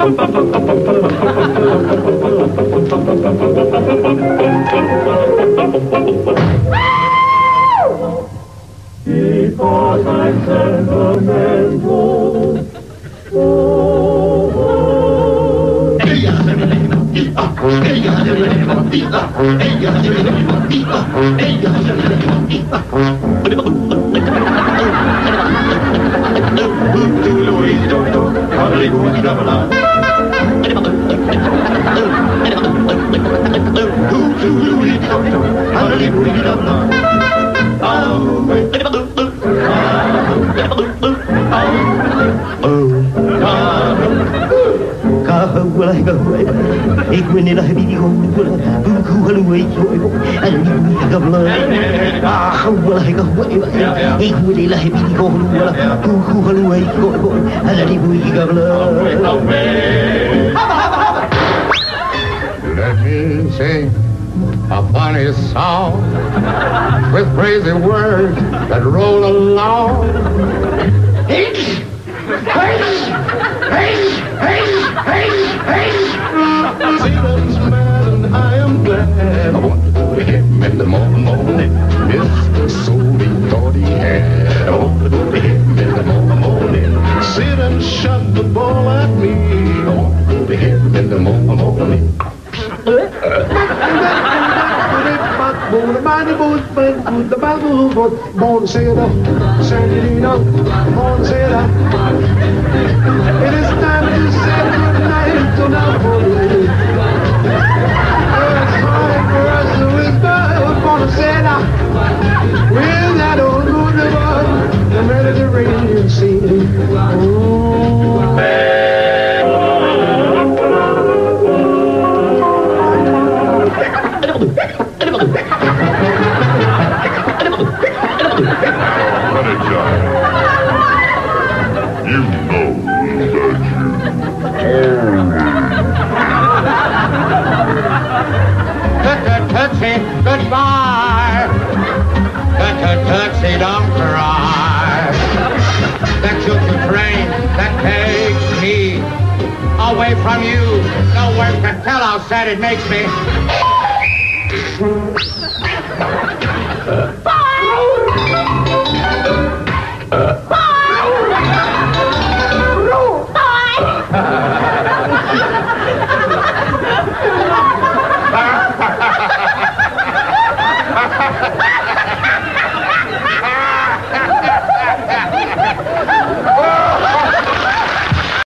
Because I'm sentimental. Ik ben in de gebied gewoon hoe ik en ik heb leuk. Ah, hoe ik moet in de gebied gewoon hoe ik en ik heb leuk. Let me sing a funny song with crazy words that roll along. Satan's mad and I am glad. I want to go to him in the morning. Miss soul he thought he had. I want to go to him in the morning. Satan shot the ball at me. I want to go to him in the morning. It is time to say goodnight to Napoli. It's time for us to whisper for the Santa. With that old moon above the Mediterranean Sea. Tootsie, goodbye. Tootsie, don't cry. That choo-choo train that takes me away from you. No words can tell how sad it makes me.